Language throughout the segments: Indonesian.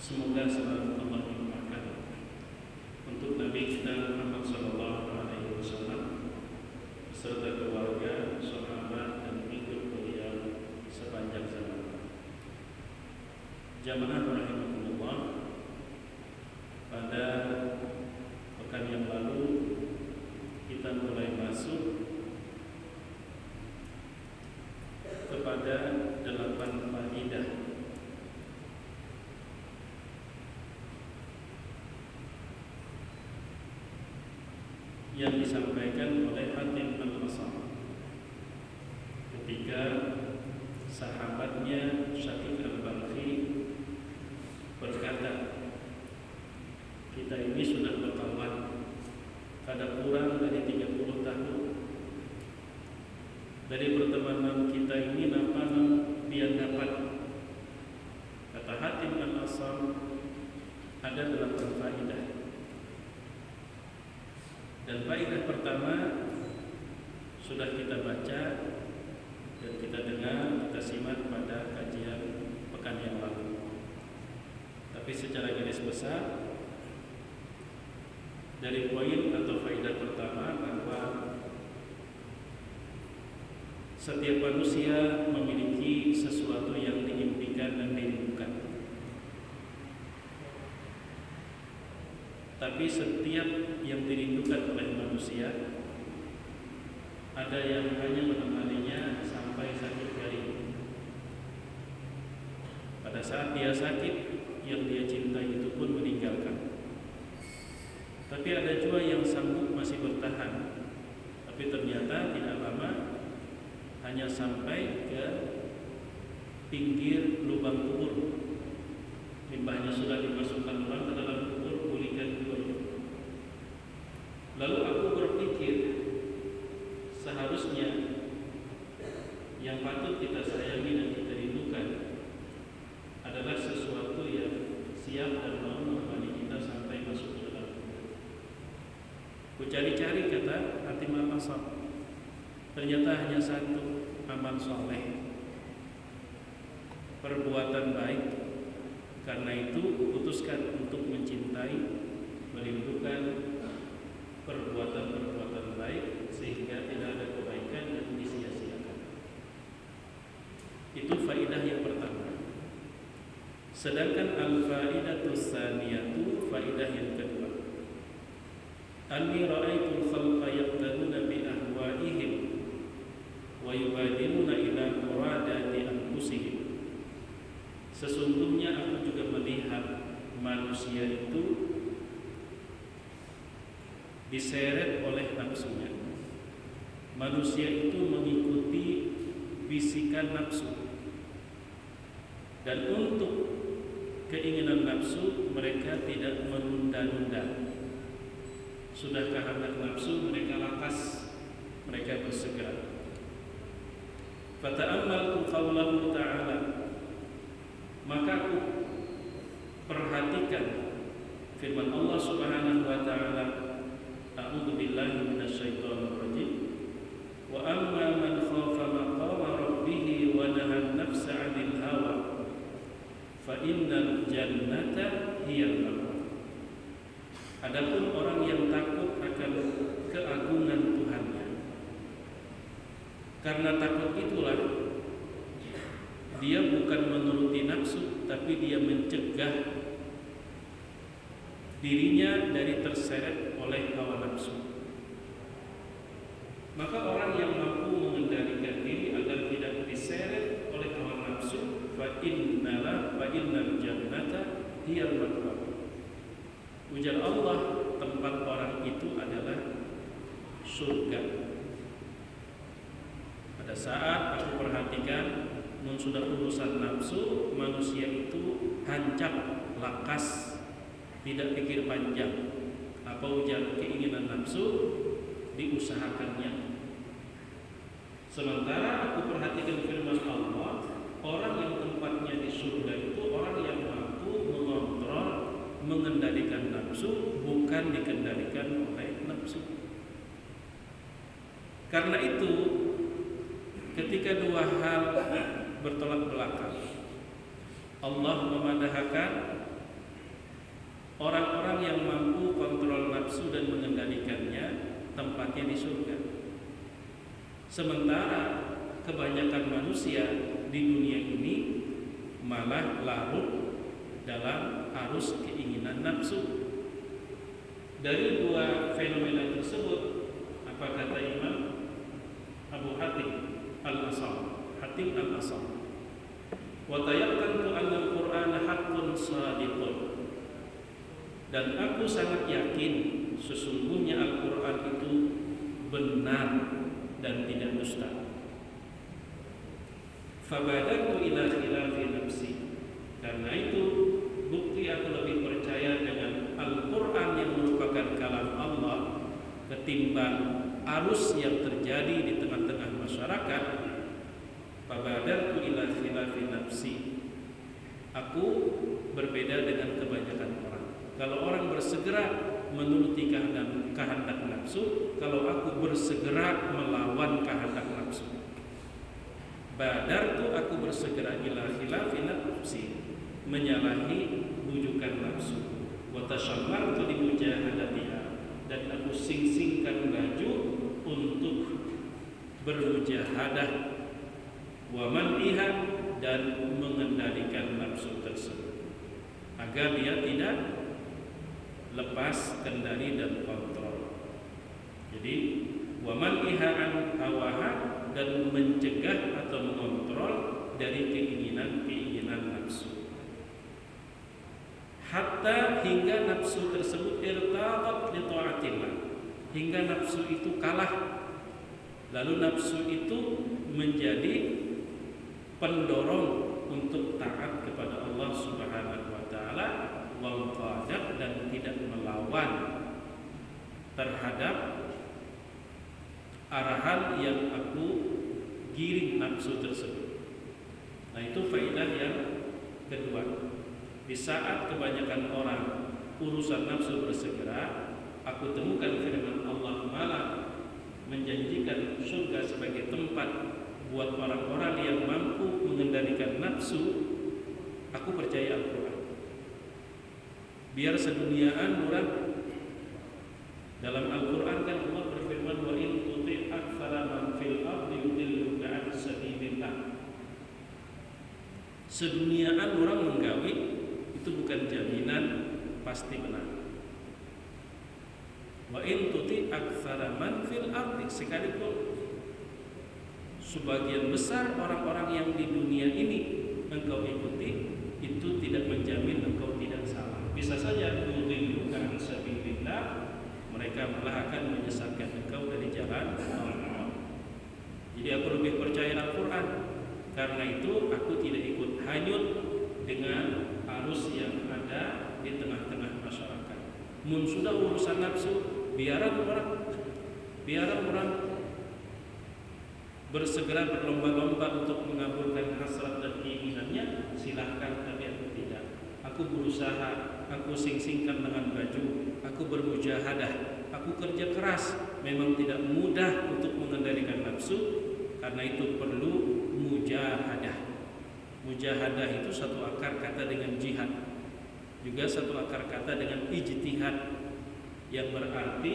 Semoga salam Allah dilimpahkan untuk Nabi kita Muhammad sallallahu alaihi wasallam beserta keluarga, sahabat dan pengikut beliau sepanjang zaman. Jamaah rahimakumullah, pada pekan yang lalu kita mulai masuk kepada 8 faidah yang disampaikan oleh Hatim al-Asam ketika sahabatnya Syaqiq al-Balkhi berkata, kita ini sudah berkawan kada kurang dari 30 tahun. Dari pertemanan kita ini napa biar dapat, kata Hatim al-Asam, ada 8 faidah. Dan faedah pertama sudah kita baca dan kita dengar, kita simak pada kajian pekan yang lalu. Tapi secara garis besar dari poin atau faedah pertama bahwa setiap manusia memiliki sesuatu yang diimpikan dan dirindukan. Tapi setiap yang dirindukan oleh manusia ada yang hanya menemaninya sampai sakit jari. Pada saat dia sakit, yang dia cintai itu pun meninggalkan. Tapi ada juga yang sanggup masih bertahan, tapi ternyata tidak lama hanya sampai ke pinggir lubang kubur. Limbahnya sudah dimasukkan orang ke dalam kubur, pulihkan kubur. Lalu aku berpikir, seharusnya yang patut kita sayangi dan kita rindukan adalah sesuatu yang siap dan mau menemani kita sampai masuk ke dalam kubur. Ku cari-cari, kata Hatim al-Asam, ternyata hanya satu, amal soleh, perbuatan baik. Karena itu putuskan untuk mencintai, merindukan perbuatan-perbuatan baik sehingga tidak ada kebaikan yang disia-siakan. Itu faidah yang pertama. Sedangkan al-faidatus tsaniyatu, faidah yang kedua, anni ra'aitul khalqa yaqtaduna bi ahwa'ihim wa yubadiruna ila muradati anfusihim. Sesungguhnya aku juga melihat manusia itu diseret oleh nafsunya. Manusia itu mengikuti bisikan nafsu, dan untuk keinginan nafsu mereka tidak menunda-nunda. Sudah kehendak nafsu, mereka lakas, mereka bersegera. Fata'ammaltu qawlahu ta'ala, maka aku perhatikan firman Allah Subhanahu wa taala, a'udzu billahi minasyaitonir rajim, wa amma man khafa maqama rabbih wa nahan nafsa 'anil hawa fa innal jannata hiyal ma'wa. Adapun orang yang takut akan keagungan Tuhannya, karena takut itulah dia bukan menuruti nafsu, tapi dia mencegah dirinya dari terseret oleh hawa nafsu. Maka orang yang mampu mengendalikan diri agar tidak diseret oleh hawa nafsu, fa innal jannata hiyal ma'wa. Ujar Allah, tempat orang itu adalah surga. Pada saat aku perhatikan, sudah urusan nafsu, manusia itu hancap, lakas, tidak pikir panjang. Apa ujar keinginan nafsu, diusahakannya. Sementara aku perhatikan firman Allah, orang yang tempatnya di surga itu orang yang mampu mengontrol, mengendalikan nafsu, bukan dikendalikan oleh nafsu. Karena itu, ketika dua hal bertolak belakang, Allah memadahkan Orang-orang yang mampu kontrol nafsu dan mengendalikannya tempatnya di surga. Sementara kebanyakan manusia di dunia ini malah larut dalam arus keinginan nafsu. Dari dua fenomena tersebut, apa kata Imam Abu Hatim Al-Asam? Hatim Al-Asam, wa tayaqqantu anna al-Qur'ana haqqun shadiqun. Dan aku sangat yakin sesungguhnya Al-Quran itu benar dan tidak dusta. Fabadartu ila khilafi nafsi. Karena itu bukti aku lebih percaya dengan Al-Quran yang merupakan kalam Allah ketimbang arus yang terjadi di tengah-tengah masyarakat. Fabadartu ila khilafi nafsi. Aku berbeda dengan kebanyakan orang. Kalau orang bersegera menuruti kehendak nafsu, kalau aku bersegera melawan kehendak nafsu. Badartu, aku bersegera ila khilafi nafsi, menyalahi bujukan nafsu. Wa tashammartu li mujahadatiha, dan aku sing-singkan baju untuk bermujahadah wa man'iha, dan mengendalikan nafsu tersebut agar dia tidak lepas kendali dan kontrol. Jadi wa man'iha an hawaha, dan mencegah atau mengontrol dari keinginan nafsu. Hatta hingga nafsu tersebut irtadat li ta'atillah, hingga nafsu itu kalah, lalu nafsu itu menjadi pendorong untuk taat kepada Allah Subhanahu wa taala, wal qadat, dan tidak melawan terhadap arahan yang aku giring nafsu tersebut. Nah, itu faedah yang kedua. Di saat kebanyakan orang urusan nafsu bersegera, aku temukan firman Allah malah menjanjikan surga sebagai tempat buat orang-orang yang mampu mengendalikan nafsu. Aku percaya Al-Quran. Biar seduniaan orang. Dalam Al-Quran kan Allah berfirman, wa in tuti' aktsara man fil ardi yudilluka 'an sabilillah. Seduniaan orang menggawi itu bukan jaminan pasti benar. Wa in tuti' aktsara man fil ardi, sekalipun sebagian besar orang-orang yang di dunia ini engkau ikuti, itu tidak menjamin engkau tidak salah. Bisa saja yudilluka 'an sabilillah, mereka malah akan menyesatkan engkau dari jalan Allah. Jadi aku lebih percaya Al-Quran. Karena itu aku tidak ikut hanyut dengan arus yang ada di tengah-tengah masyarakat. Mun sudah urusan nafsu, biarkan orang bersegera berlomba-lomba untuk mengabulkan hasrat dan keinginannya, silahkan, tapi aku tidak. Aku berusaha, aku sing-singkan dengan baju, aku bermujahadah, aku kerja keras. Memang tidak mudah untuk mengendalikan nafsu, karena itu perlu mujahadah. Mujahadah itu satu akar kata dengan jihad, juga satu akar kata dengan ijtihad, yang berarti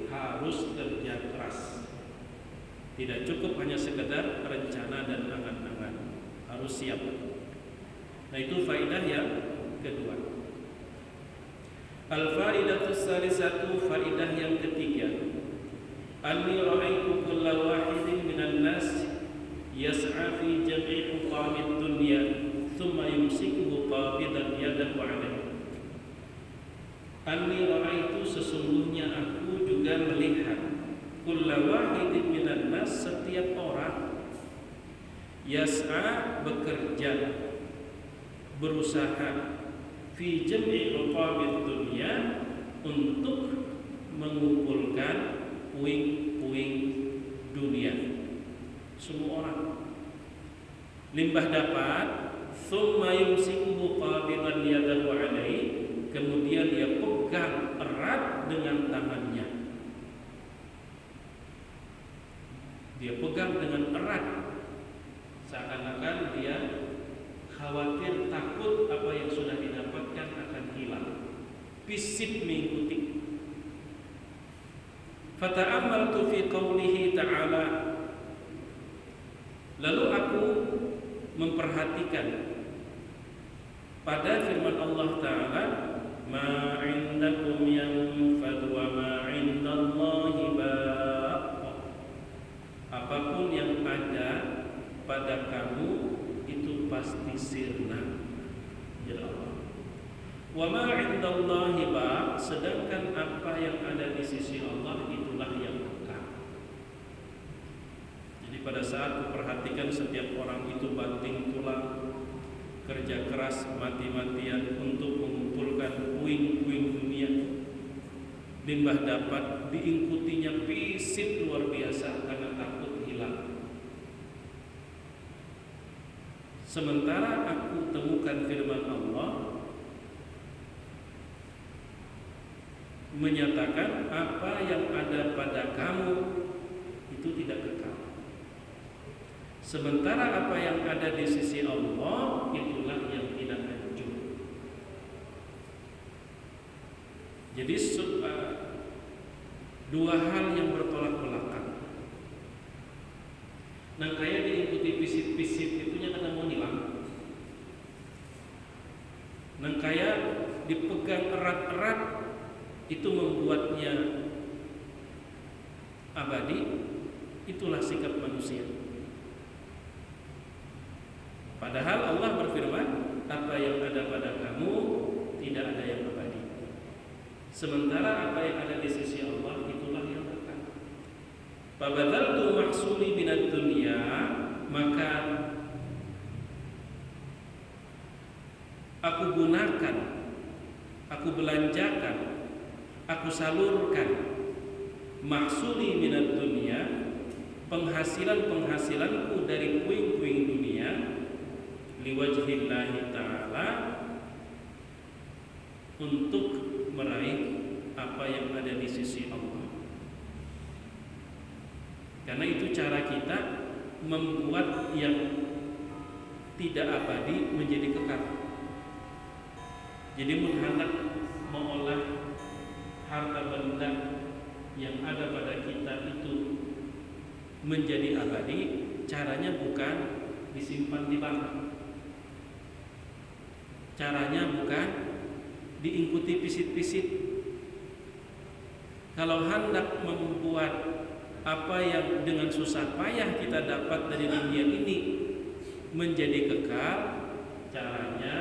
harus kerja keras. Tidak cukup hanya sekedar rencana dan angan-angan, harus siap. Nah, itu faedah yang kedua. Al-faidatus salisatu, faedah yang ketiga. Anni ra'aitu kulla wahidin minan nas yas'a fi jam'i huqamid dunya thumma yumsikuhu qabidan yadahu 'alaihi. Anni ra'aitu, sesungguhnya aku juga melihat, kulla wahidin minan nas, setiap orang, yas'a, bekerja, berusaha, fi jam'i uqamid dunya, untuk mengumpulkan puing-puing dunia. Semua orang limbah dapat, thumma yumsikuhu qabidan yadahu 'alaihi, kemudian dia pegang erat dengan tangannya. Dia pegang dengan erat, seakan-akan dia khawatir, takut apa yang sudah didapatkan akan hilang. pisit mengikuti. Fata'ammaltu fi qawlihi ta'ala, lalu aku memperhatikan pada firman Allah Ta'ala, ma 'indakum yanfad wa ma 'indallahi baq. Apapun yang ada pada kamu itu pasti sirna, ya Allah. Wa ma 'indallahi baq, sedangkan apa yang ada di sisi Allah itulah yang kekal. Jadi pada saat kuperhatikan setiap orang itu banting tulang, kerja keras mati-matian untuk mengumpulkan puing-puing dunia, limbah dapat diikutinya pisit luar biasa karena takut hilang. Sementara aku temukan firman Allah menyatakan apa yang ada pada kamu itu tidak kekal. Sementara apa yang ada di sisi Allah itulah yang tidak hancur. Jadi dua hal yang bertolak belakang. Nah, kayak diikuti pisit-pisit itunya kata mau hilang. Nah, kayak dipegang erat-erat itu membuatnya abadi. Itulah sikap manusia. Padahal Allah berfirman, apa yang ada pada kamu tidak ada yang abadi. Sementara apa yang ada di sisi Allah itulah yang kekal. Fabadaltu mahsuli minad dunya, maka aku gunakan, aku belanjakan, aku salurkan mahsuli minad dunya, penghasilanku dari puing-puing dunia, liwajhillahi ta'ala, untuk meraih apa yang ada di sisi Allah. Karena itu cara kita membuat yang tidak abadi menjadi kekal. Jadi menghendak mengolah harta benda yang ada pada kita itu menjadi abadi, caranya bukan disimpan di bank. Caranya bukan diikuti pisit-pisit. Kalau hendak membuat apa yang dengan susah payah kita dapat dari dunia ini menjadi kekal, caranya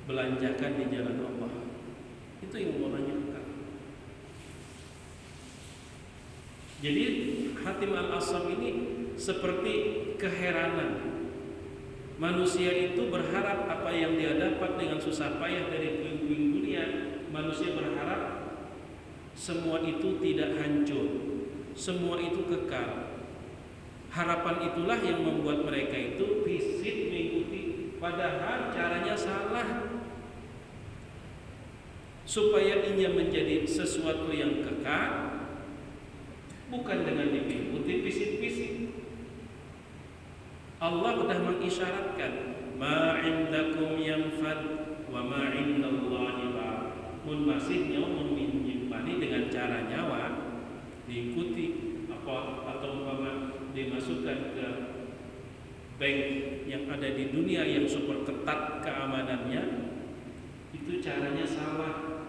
belanjakan di jalan Allah. Itu yang orangnya kekal. Jadi Hatim Al-Asam ini seperti keheranan. Manusia itu berharap apa yang dia dapat dengan susah payah dari puing-puing dunia. Manusia berharap semua itu tidak hancur, semua itu kekal. Harapan itulah yang membuat mereka itu pisit mengikuti, padahal caranya salah. Supaya ia menjadi sesuatu yang kekal, bukan dengan diikuti pisit-pisit. Allah sudah mengisyaratkan, ma 'indakum yanfad wa ma 'indallahi baq. Mun masih nyawa menyimpan dengan cara nyawa diikuti atau umpama dimasukkan ke bank yang ada di dunia yang super ketat keamanannya, itu caranya salah.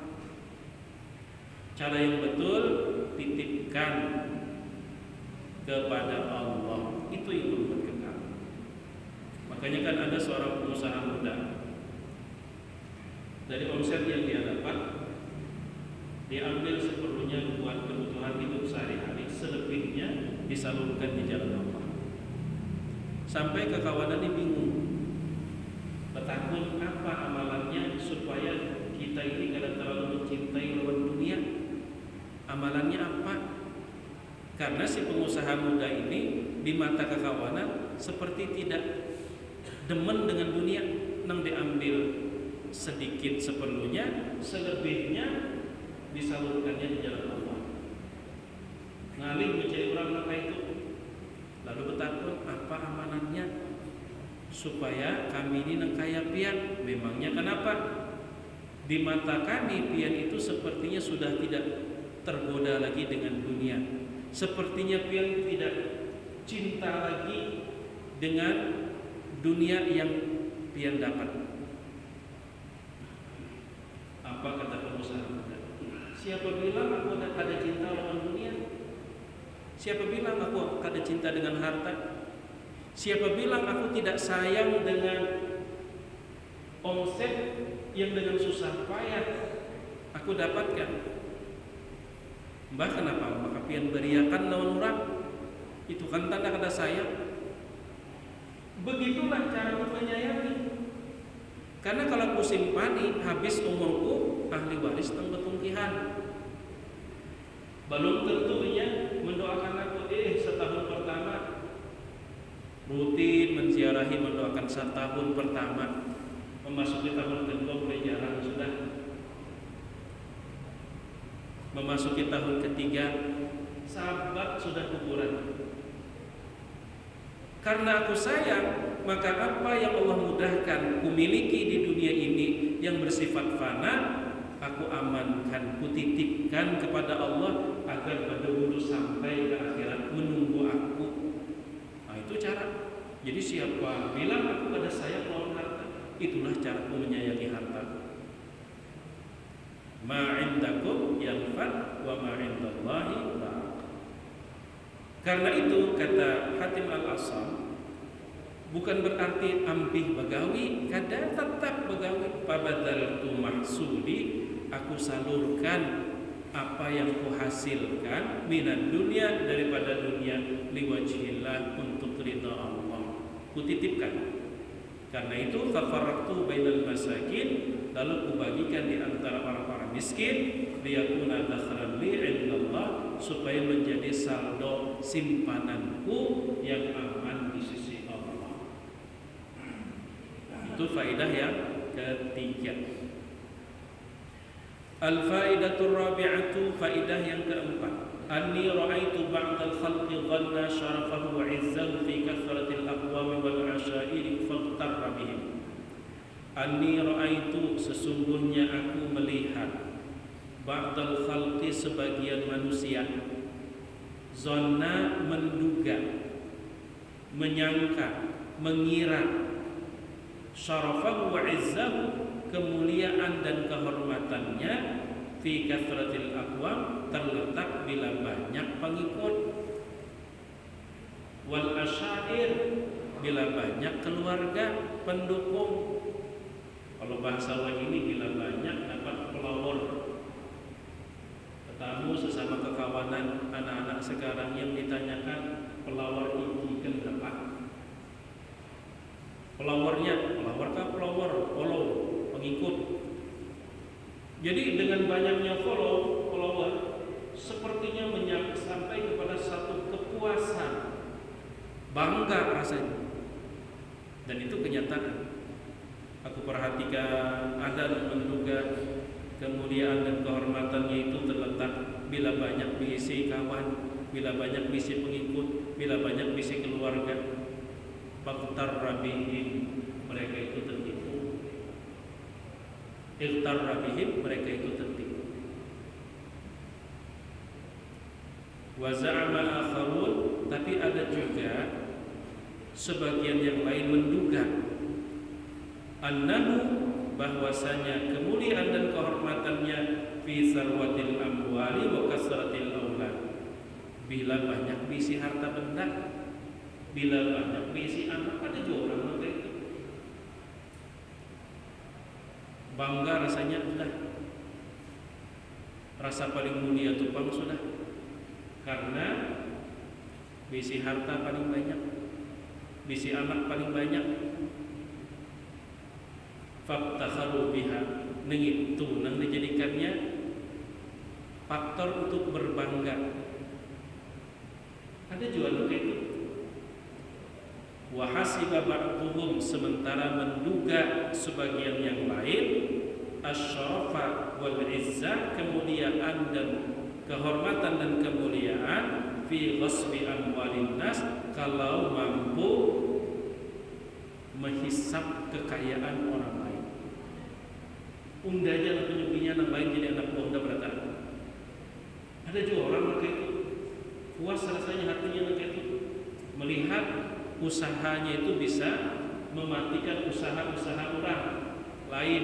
Cara yang betul titipkan kepada Allah, itu yang membuat kekal. Makanya kan ada seorang pengusaha muda, dari omset yang dia dapat diambil seperlunya buat kebutuhan hidup sehari-hari, selebihnya disalurkan di jalan Allah. Sampai kekawanannya bingung, bertakun apa amalannya supaya kita ini kadang terlalu mencintai lawan dunia. Amalannya apa? Karena si pengusaha muda ini di mata kekawanan seperti tidak demen dengan dunia, nang diambil sedikit seperlunya, selebihnya disalurkannya di jalan Allah. Ngalih mencari orang maka itu. Lalu bertakun apa amanannya supaya kami ini nang kaya pian. Memangnya kenapa? Di mata kami pian itu sepertinya sudah tidak tergoda lagi dengan dunia. Sepertinya pian tidak cinta lagi dengan dunia yang pian dapat. Apa kata pengusaha muda? Siapa bilang aku ada cinta lawan dunia? Siapa bilang aku ada cinta dengan harta? Siapa bilang aku tidak sayang dengan omset yang dengan susah payah aku dapatkan? Mbah kenapa? Maka pian beriakan lawan orang. Itu kan tanda kata sayang. Begitulah cara menyayangi. Karena kalau aku simpani habis umurku, ahli waris teng betungkihan. Belum tentunya mendoakan aku setahun pertama rutin menziarahi, mendoakan setahun pertama. Memasuki tahun kedua mulai jarang sudah. Memasuki tahun ketiga sahabat sudah kuburan. Karena aku sayang, maka apa yang Allah mudahkan kumiliki di dunia ini yang bersifat fana, aku amankan, kutitipkan kepada Allah agar pada dulu sampai ke akhirat menunggu aku. Nah itu cara. Jadi siapa bilang aku pada sayang lawan harta, itulah caraku menyayangi harta. Ma indakum yanfad wa ma indallahi baq. Karena itu kata Hatim Al-Asam, bukan berarti ampih begawi, kada tetap begawi. Pabadaltu mahsudi, aku salurkan apa yang kuhasilkan minat dunia, daripada dunia, liwajhillah, untuk ridha Allah, kutitipkan. Karena itu fafarraqtu bainal masakin, lalu kubagikan di antara orang-orang miskin, liyakuna dakhran li indallah, supaya menjadi saldo simpananku yang aman di sisi Allah. Itu faedah yang ketiga. Al-faidatur rabi'atu, faedah yang keempat. Anni ra'aitu ba'dal khalqi dhanna syarafahu wa 'izzahu fi kathratil aqwami wal 'ashairi faghtarra bihim. Anni ra'aitu, sesungguhnya aku melihat, ba'dal khalqi, sebagian manusia, dhanna, menduga, menyangka, mengira, syarafahu wa 'izzahu, kemuliaan dan kehormatannya, fi kathratil aqwam, terletak bila banyak pengikut, wal asyair, bila banyak keluarga pendukung. Kalau bahasa ini bila banyak dapat pelawor. Ketemu sesama kekawanan anak-anak sekarang yang ditanyakan pelawor ini kenapa? Pelawarnya, pelawor, follow, pengikut. Jadi dengan banyaknya follower, sepertinya sampai kepada satu kepuasan, bangga rasanya. Dan itu kenyataan. Aku perhatikan ada yang menduga kemuliaan dan kehormatannya itu terletak bila banyak berisi kawan, bila banyak berisi pengikut, bila banyak berisi keluarga. Faktar rabihim, mereka itu tertipu. Ikhtar rabihim, mereka itu tertipu. Wa za'ama akharun, tapi ada juga sebagian yang lain menduga, annahu, bahwasanya kemuliaan dan kehormatannya, fi sarwatil amwali wa kasratil aulad, bila banyak bisi harta benda, bila banyak bisi anak. Ada juga orang begitu, bangga rasanya, sudah rasa paling mulia tupang sudah, karena bisi harta paling banyak, bisi anak paling banyak. Faktakharu biha, itu nang dijadikannya faktor untuk berbangga. Ada juga begitu. Wa hasiba ba'dhum, sementara menduga sebagian yang lain, asyarafa wal izzah, kemuliaan dan kehormatan dan kemuliaan, fi ghasbi amwalin nas, kalau mampu menghisap kekayaan orang lain. unda aja anak penyuginya, anak lain jadi anak buah unda beratan. Ada juga orang kayak itu, puas rasanya hatinya kayak itu, melihat usahanya itu bisa mematikan usaha-usaha orang lain.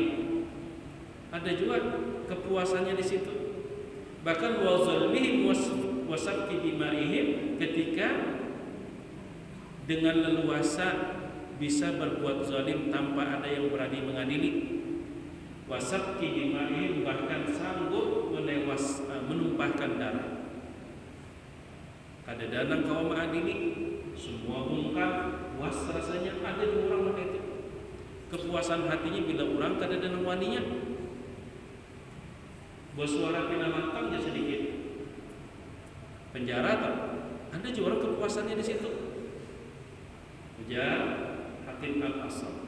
Ada juga kepuasannya di situ. Bahkan wazalmihim wasafki dimaihim, ketika dengan leluasa bisa berbuat zalim tanpa ada yang berani mengadili. Wasafki dimaihim, bahkan sanggup menumpahkan darah. Kadang-kadang kau mengadili, semua bongkar, puas rasanya. Ada juga orang begitu. Kepuasan hatinya bila orang kadang-kadang waninya bersuara pina lantangnya sedikit penjara tak? Ada juga orang kepuasannya di situ. Ujar Hakim Al-Asam.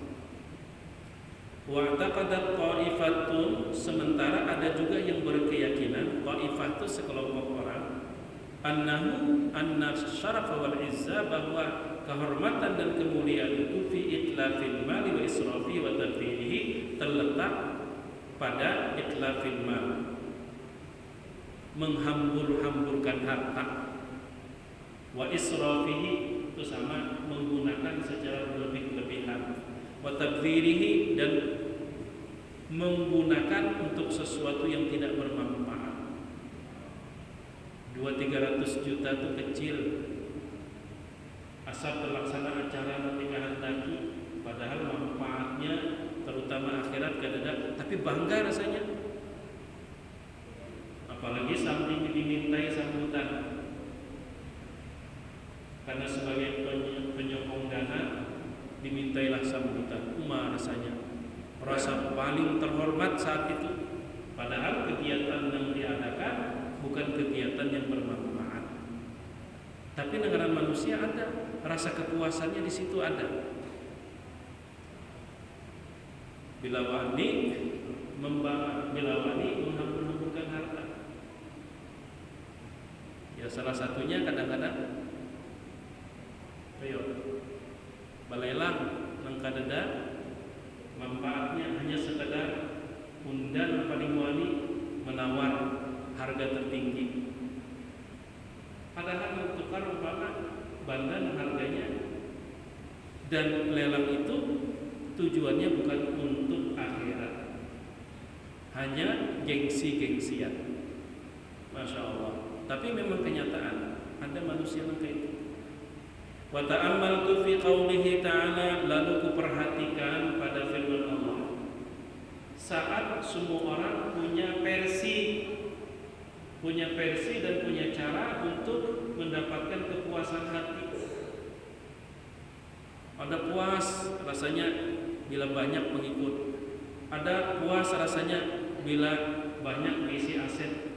Wa'taqadat ta'ifatun, sementara ada juga yang berkeyakinan, ta'ifah itu sekelompok orang, anna syarafa wal izza, bahwa kehormatan dan kemuliaan itu fi itlafil mali wa israfi wa tadbirihi, terletak pada itlafil mal, menghambur-hamburkan harta, wa israfihi, itu sama menggunakan secara berlebih-lebihan, wa tadbirihi, dan menggunakan untuk sesuatu yang tidak bermanfaat. 200-300 juta itu kecil, asal terlaksana acara pernikahan lagi, padahal manfaatnya terutama akhirat kadang-kadang, tapi bangga rasanya. Apalagi sambil dimintai sambutan, karena sebagai penyokong dana dimintailah sambutan. Rasanya rasa paling terhormat saat itu, padahal kegiatan yang diadakan bukan kegiatan yang bermanfaat. Tapi negara manusia ada rasa kepuasannya di situ ada. Bila wani menghambur-hamburkan harta. Ya salah satunya kadang-kadang balelang nang kadeda, manfaatnya hanya sekedar undan paling wani menawar harga tertinggi. Padahal menukar umpama bandan harganya, dan lelang itu tujuannya bukan untuk akhirat, hanya gengsi-gengsian. Masya Allah. Tapi memang kenyataan ada manusia yang kayak itu. Wa ta'ammaltu fi qaulihi ta'ala, lalu kuperhatikan pada firman Allah. Saat semua orang punya versi dan punya cara untuk mendapatkan kepuasan hati. Ada puas rasanya bila banyak pengikut. Ada puas rasanya bila banyak mengisi aset.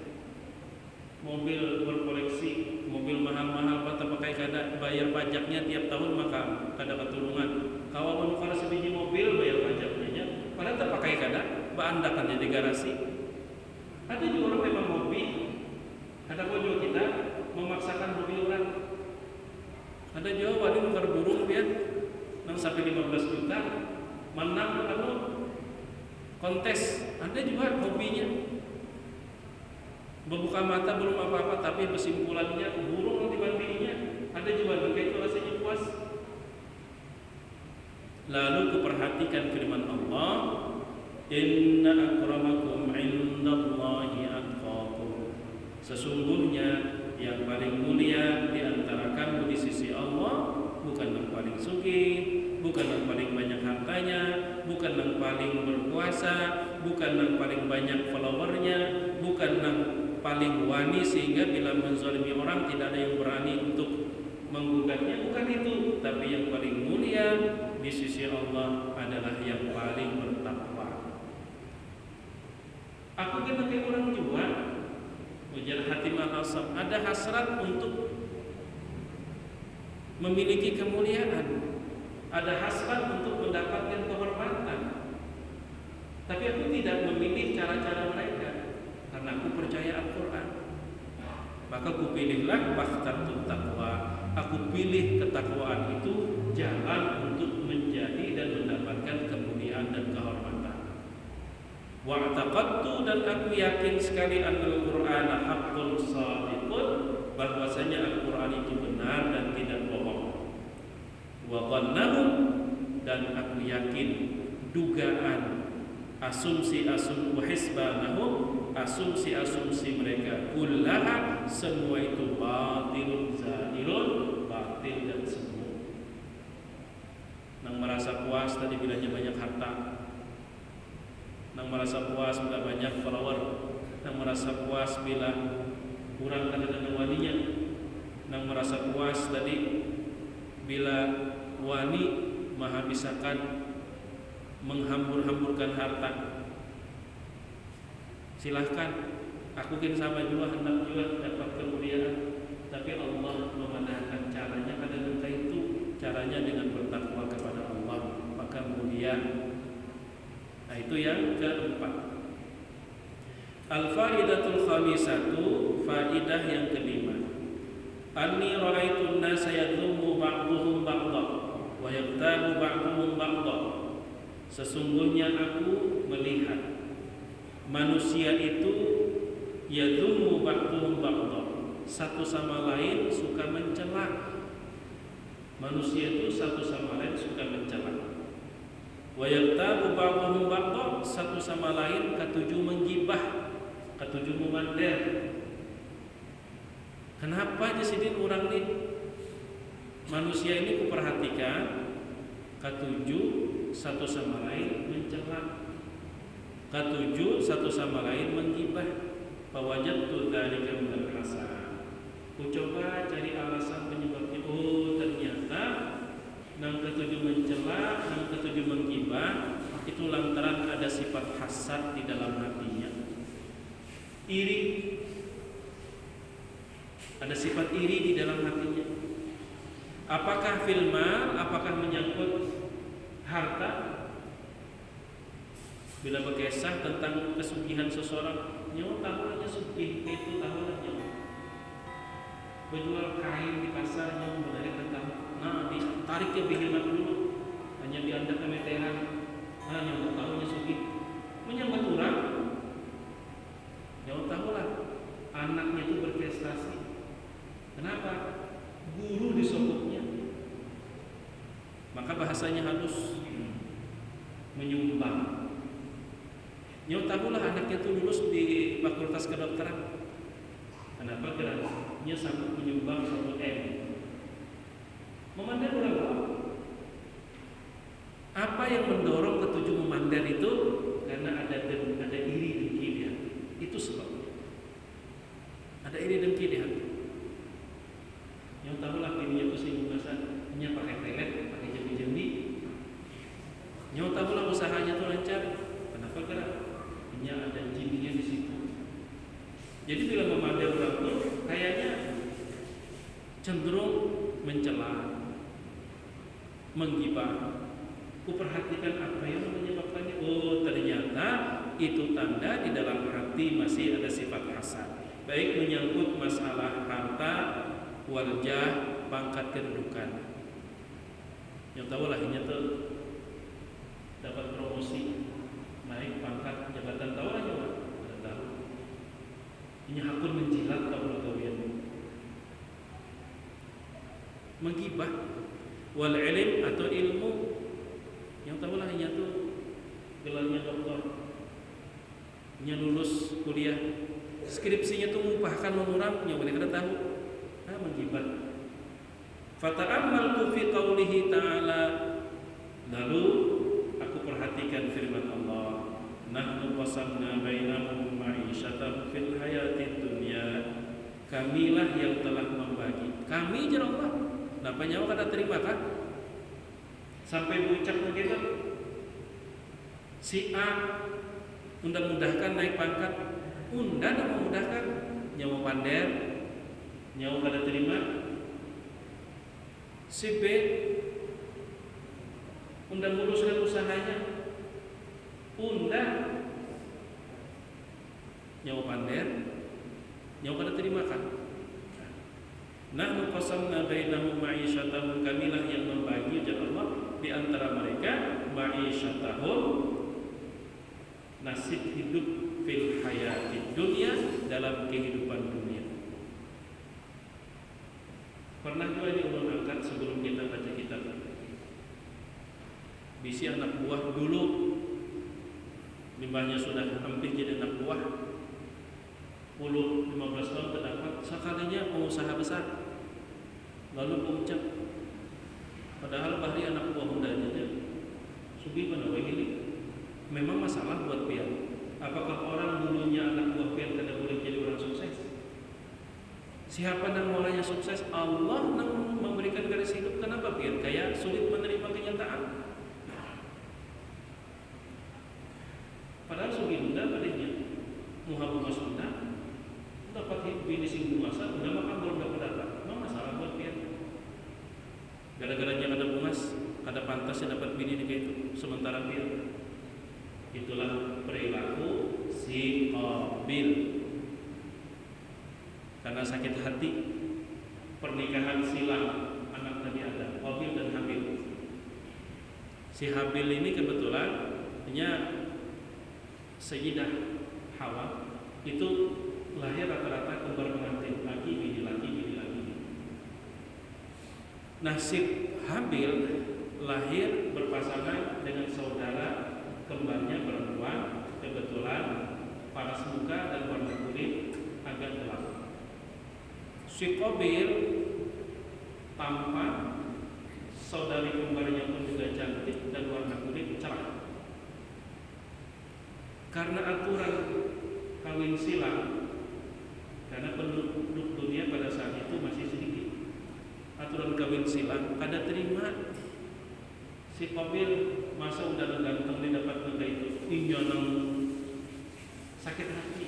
Mobil berkoleksi, mobil mahal-mahal, patah pakai kada bayar pajaknya tiap tahun, maka kada keturungan. Kalau menukar sebiji mobil bayar pajaknya, padahal tak pakai kada, baandakannya di garasi. Ada juga orang memang hobi. Ada juga kita memaksakan hobi orang. Ada juga wali menukar burung dia 6 sampai 15 juta, menang kontes. Ada juga hobinya. Membuka mata belum apa-apa, tapi kesimpulannya burung dibandingnya. Ada juga begitu rasanya puas. Lalu kuperhatikan firman Allah, inna akramakum indallahi atqakum, sesungguhnya yang paling mulia di antara kamu di sisi Allah bukan yang paling sugih, bukan yang paling banyak hartanya, bukan yang paling berkuasa, bukan yang paling banyak followernya, bukan yang paling wani sehingga bila menzalimi orang tidak ada yang berani untuk menggugatnya, bukan itu. Tapi yang paling mulia di sisi Allah adalah yang paling bertakwa. Aku kena kayak orang juga, ujar Hatim Al-Asam, ada hasrat untuk memiliki kemuliaan, ada hasrat untuk mendapatkan kehormatan. Tapi aku tidak memilih cara-cara mereka, karena aku percaya Al-Quran. Maka aku pilihlah bakhtartut taqwa. Aku pilih ketakwaan itu jalan untuk menjadi dan mendapatkan kemuliaan dan kehormatan. Wa'taqadtu, dan aku yakin sekali annal Qur'ana haqqun shadiqun, bahwasanya Al-Qur'an itu benar dan tidak bohong. Wa dhannahum, dan aku yakin dugaan asumsi-asumsi wa hisbanahum, asumsi-asumsi mereka kullaha, semua itu batilun zailun, batil dan semu. Nang merasa puas tadi bilanya banyak harta, nang merasa puas bila banyak follower, nang merasa puas bila kurang kadang-kadang waninya, nang merasa puas tadi bila wani maha bisakan menghambur-hamburkan harta. Silahkan, aku kan sama juga hendak juga dapat kemuliaan, tapi Allah memandangkan caranya kadang-kadang itu caranya dengan bertakwa kepada Allah, maka mulia. Nah, itu yang keempat. Al-faidatul khamisatu, faidah yang kelima. Anni ra'aitun nasa yadhummu ba'duhum ba'dha wa yaqtabu ba'duhum ba'dha. Sesungguhnya aku melihat manusia itu yadhummu ba'duhum ba'dha, satu sama lain suka mencela. Manusia itu satu sama lain suka mencela. Wa yaqtabu ba'duhum ba'dha, satu sama lain katuju menggibah, katuju memander. Kenapa jadi orang ini? Manusia ini kuperhatikan katuju satu sama lain mencela, katuju satu sama lain menggibah. Fawajadtu dzalika minal hasan. Ku coba cari alasan penyebabnya. Oh, ternyata nang ketujuh mencela, nang ketujuh menggibah itu lantaran ada sifat hasad di dalam hatinya. Iri. Ada sifat iri di dalam hatinya. Apakah filmal, apakah menyangkut harta? Bila berkisah tentang kesugihan seseorang, nyawa tahu aja sugih itu tahu aja. Berjual kain di pasar nyawa menarik tahu. Nah, ditarik ke bihilmat dulu, hanya diantar ke meteran. Nah, nyawa tahunya sugih. Menyambut orang, nyawa tahulah anaknya itu berprestasi. Kenapa? Guru disokoknya. Maka bahasanya halus, menyumbang. Nyawa tahulah anaknya itu lulus di fakultas kedokteran. Kenapa? Karena dia sanggup menyumbang 1 M. Memandang orang lain. Apa yang mendorong ketujuh memandang itu? Karena ada iri dengki di hati. Itu sebabnya. Ada iri dengki di hati. Yang tahulah dirinya itu sibuk bahasanya pakai pelet, pakai jambi-jambi. Yang tahulah usahanya itu lancar. Kenapa? Karena ada jinnya di situ. Jadi bila memandang orang itu kayaknya cenderung mencela, menggibah. Kuperhatikan apa yang menyebabkannya. Oh, ternyata itu tanda di dalam hati masih ada sifat hasad. Baik menyangkut masalah harta, wajah, pangkat, kedudukan. Yang tahu lah ini tuh dapat promosi, naik pangkat, jabatan, tahu lah juga. Tidak tahu. Ini hakun menjilat kawan-kawan. Menggibah. Wal ilm atau ilmu. Yang tahu lah ini tuh gelarnya doktor, nya lulus kuliah, skripsinya tuh mupahkan orang, yang mereka tahu. Menggibah. Fata'ammaltu fi qaulihi ta'ala, lalu aku perhatikan firman Allah, nahnu qasamna bainahum ma'isyatan fil hayatid dunya. Kamilah yang telah membagi. Kami je Allah. Napa nyawa kada terima kah? Sampai bucak begitu. Si A mudah-mudahkan naik pangkat, unda memudahkan, nyawa pander, nyawa kada terima. Si B unda muruskan usahanya, unda nyawa pander, nyawa kada terima kan. Nahnu qasamna bainahum ma'isyatahum, kamilah yang membagi ujar Allah di antara mereka ma'isyatahum, nasib hidup fil hayati dunia, dalam kehidupan dunia. Pernah juga ini ulun angkat sebelum kita baca kitab. Bisi anak buah dulu, limbahnya sudah hampir jadi anak buah, 10-15 tahun terdapat sekalinya pengusaha besar, lalu mengucap, padahal bahari anak buah mudanya sugi mana ini memang masalah buat pian. Apakah orang dulunya anak buah pian kada boleh jadi orang sukses? Siapa yang mulanya sukses? Allah yang memberikan garis hidup. Kenapa pian kayak sulit menerima kenyataan? Padahal sugi muda padanya muhabbu masunda dapat hidup di sing puasa, udah makan belum dapat apa? Memang masalah buat pian. Gara-garanya kada bungas, kada pantasnya dapat bini di itu, sementara pian. Itulah perilaku si Qabil. Karena sakit hati, pernikahan silang anak Nabi Adam, Qabil dan Habil. Si Habil ini kebetulan Sayyidah Hawa itu lahir rata-rata kembar pengantin, laki bini laki bini laki. Nasib Habil lahir berpasangan dengan saudara kembarnya perempuan, kebetulan paras muka dan warna kulit agak gelap. Si Qabil tampan, saudari kembarnya pun juga cantik dan warna kulit cerah. Karena aturan kawin silang, karena penduduk dunia pada saat itu masih sedikit, aturan kawin silang kada terima. Si Qabil masa udah ganteng dia dapat muda itu, injonang sakit hati.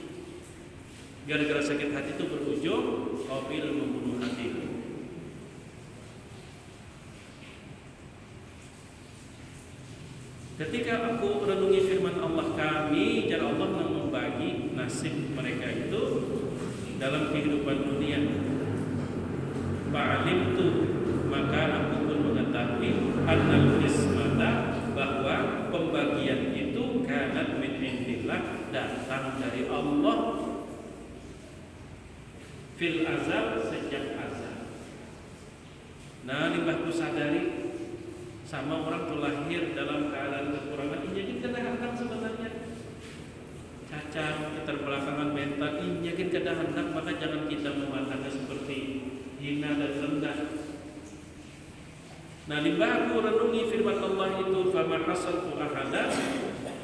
Gara-gara sakit hati itu berujung Qabil membunuh hati. Ketika aku renungi firman Allah, kami cara Allah yang membagi nasib mereka itu dalam kehidupan dunia. Fa'alimtu, maka aku pun mengetahui annal qismata, bahwa pembagian itu kanat min indillah, datang dari Allah fil azab, sejak azab. Nah, limbahku sadari sama orang tuh lahir dalam keadaan kekurangan, ini kedahandak sebenarnya cacat, keterbelakangan mental, ini kedahandak, maka jangan kita memandangnya seperti hina dan rendah. Nah, limbah aku renungi firman Allah itu, fama hasaltu ahada,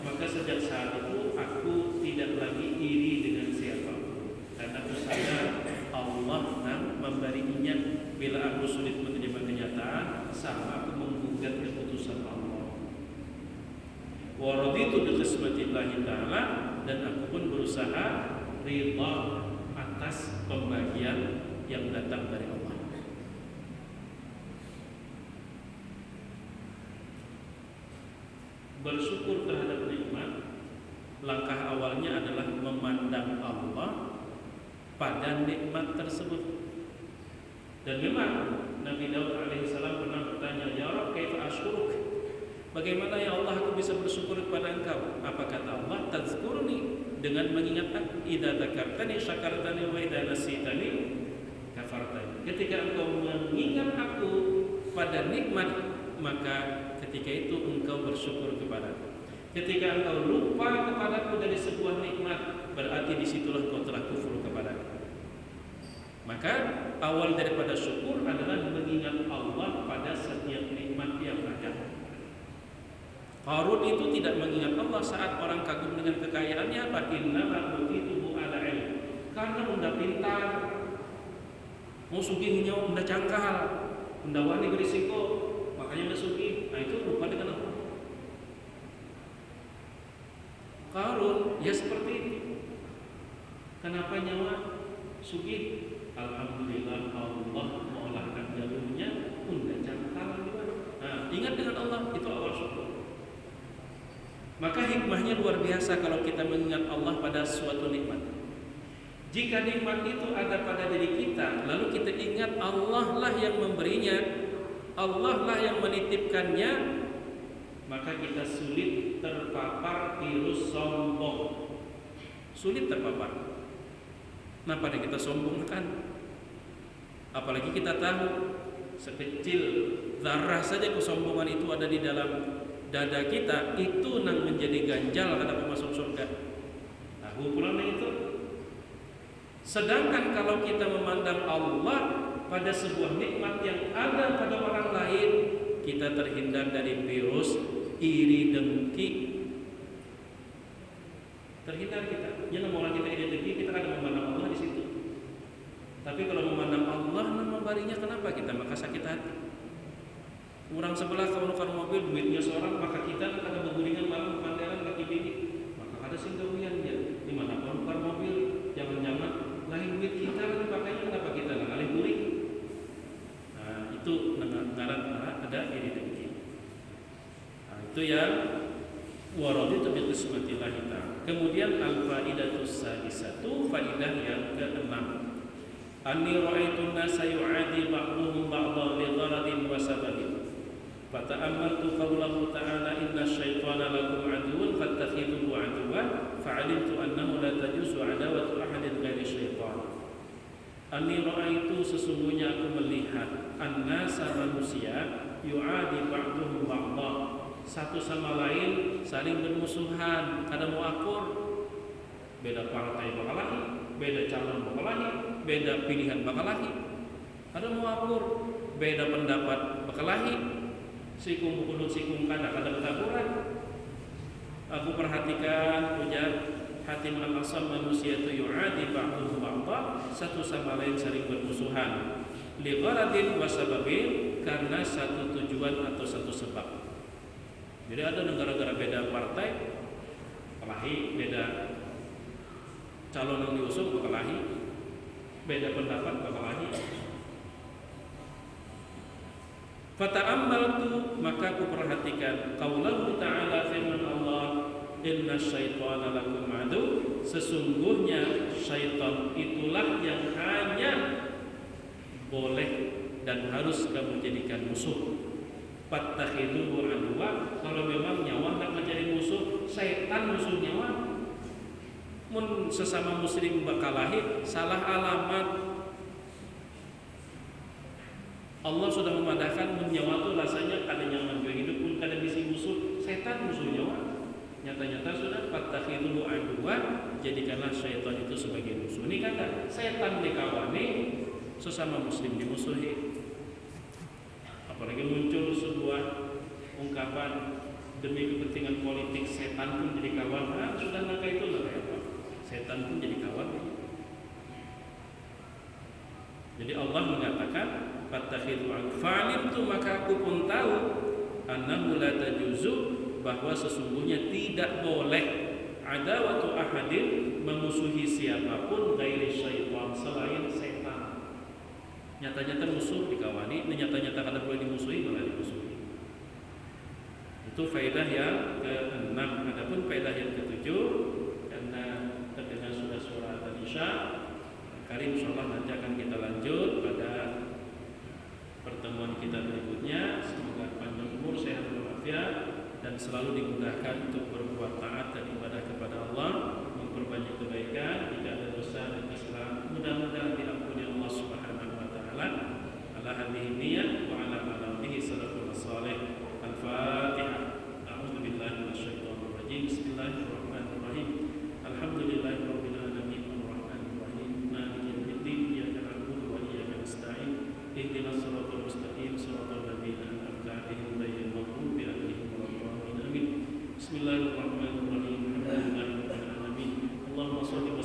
maka sejak saat itu aku tidak lagi iri dengan siapa, karena aku sadar Allah yang memberinya. Bila aku sulit menerima kenyataan, sama aku menggugat keputusan Allah. Wa raditu bi qismatillahi ta'ala, dan aku pun berusaha ridha atas pembagian yang datang dari Allah. Bersyukur terhadap nikmat, langkah awalnya adalah memandang Allah pada nikmat tersebut. Dan memang Nabi Daud alaihissalam pernah bertanya, ya Rabb, kaifa asykuruk? Bagaimana ya Allah aku bisa bersyukur kepada Engkau? Apa kata Allah? Tazkurni, dengan mengingat aku. Idza dzakartani syakartani wa idza nasitani kafartani. Ketika engkau mengingat aku pada nikmat, maka ketika itu engkau bersyukur kepadaku. Ketika engkau lupa kepadaku dari sebuah nikmat, berarti disitulah engkau telah kufur kepadaku. Maka awal daripada syukur adalah mengingat Allah pada setiap nikmat yang ada. Qarun itu tidak mengingat Allah saat orang kagum dengan kekayaannya. Apa? Innama utituhu ala ilm. Karena unda pintar, mau sugih nya unda cangkal, unda wani berisiko, makanya unda sugih. Nah, itu lupa dengan Allah. Qarun ya seperti itu. Kenapa nyawa sugih? Alhamdulillah Allah mengolahkan jalurnya unda cangkal juga. Nah, ingat dengan Allah, itu awal syukur. Maka hikmahnya luar biasa kalau kita mengingat Allah pada suatu nikmat. Jika nikmat itu ada pada diri kita, lalu kita ingat Allah lah yang memberinya, Allah lah yang menitipkannya, maka kita sulit terpapar virus sombong. Sulit terpapar. Nah, pada kita sombong kan? Apalagi kita tahu sekecil zarah saja kesombongan itu ada di dalam dada kita, itu nang menjadi ganjal kata masuk surga. Tahu pula itu. Sedangkan kalau kita memandang Allah pada sebuah nikmat yang ada pada orang lain, kita terhindar dari virus iri dengki. Terhindar kita. Ya, orang kita iri dengki, kita akan memandang Allah di situ. Tapi kalau memandang Allah nama barinya, kenapa kita maka sakit hati? Orang sebelah kalau mobil duitnya seorang, maka kita akan bergulingan malam pandangan laki bini. Maka ada singgawian dia. Di mana kalau mobil, jangan-jangan lain duit kita lagi pakainya, kenapa kita ngalih guling? Nah, itu ngaran ada iri dengki. Nah, itu yang waraditu bi qismatillah ta'ala. Kemudian al-faidatus sadisatu, faidah yang ke-6. Anni ra'aitun nasa yu'adi ba'duhum ba'dha li gharadin wa sababin. Fata'ammaltu qawlahu ta'ala inna syaitana lakum aduwwun fattakhidhuhu aduwwan fa'alimtu annahu la tajuzu adawatu ahadin ghairi syaitan. Anni ra'aitu, sesungguhnya aku melihat an-nasa manusia yu'adi ba'duhum ba'dha, satu sama lain saling bermusuhan, kadang mau akur, beda partai bakalahi, beda calon bakalahi, beda pilihan bakalahi, ada mau akur, beda pendapat bakalahi, sikung bukunut sikung kada bertaburan. Aku perhatikan punya hati al-asam manusia itu yu'adi ba'duhum ba'dha, satu sama lain saling bermusuhan, li gharadin wa sababin, karena satu tujuan atau satu sebab. Jadi ada negara-negara beda partai bakalahi, beda calon yang diusung bakalahi, beda pendapat bakalahi. Fata'ammaltu, maka aku perhatikan qaulahu ta'ala, firman Allah, inna syaitana lakum adu, sesungguhnya syaitan itulah yang hanya boleh dan harus kamu jadikan musuh. Fattakhidhuhu aduwwa, kalau memang nyawa nak menjadi musuh, syaitan musuh nyawa. Mun sesama muslim bakalahi salah alamat. Allah sudah memadahkan nyawa itu rasanya kada nyaman juga hidup pun kada bisa musuh, setan musuh nyawa. Nyata-nyata sudah fattakhidhuhu aduwwa, jadikanlah syaitan itu sebagai musuh. Ini kata setan dikawani, sesama muslim dimusuhi. Apalagi muncul sebuah ungkapan demi kepentingan politik setan pun jadi kawan. Nah, sudah nangka itu lah ya, setan pun jadi kawan. Jadi Allah mengatakan fattakhidhu fa'alimtu, maka aku pun tahu annahu la tajuzu, bahwa sesungguhnya tidak boleh adawatu ahadin, memusuhi siapapun ghairi syaitan, selain setan. Nyata-nyata musuh dikawani, nyata-nyata kada boleh dimusuhi malah dimusuhi. Itu faedah yang ke-6. Adapun faedah yang ke-7, karena terdengar sudah suara Isya, Karim insyaallah nanti akan kita lanjut pada pertemuan kita berikutnya. Semoga panjang umur, sehat walafiat, dan selalu dimudahkan untuk berbuat taat dan ibadah kepada Allah, memperbanyak kebaikan. Jika ada dosa dan kesalahan, mudah-mudahan diampuni Allah Subhanahu wa taala. Ala hadhihi niyyah wa ala alihi salafun salih. Al-Fatihah. A'udzu billahi minasyaitonir rajim. Bismillahirrahmanirrahim. Alhamdulillahirabbil alamin arrahmanir rahim maliki yaumiddin iyyaka na'budu wa iyyaka nasta'in ihdinas siratal mustaqim siratal ladzina an'amta 'alaihim ghairil maghdubi 'alaihim waladdallin. Bismillahirrahmanirrahim. Alhamdulillahirabbil alamin. Allahumma shalli wa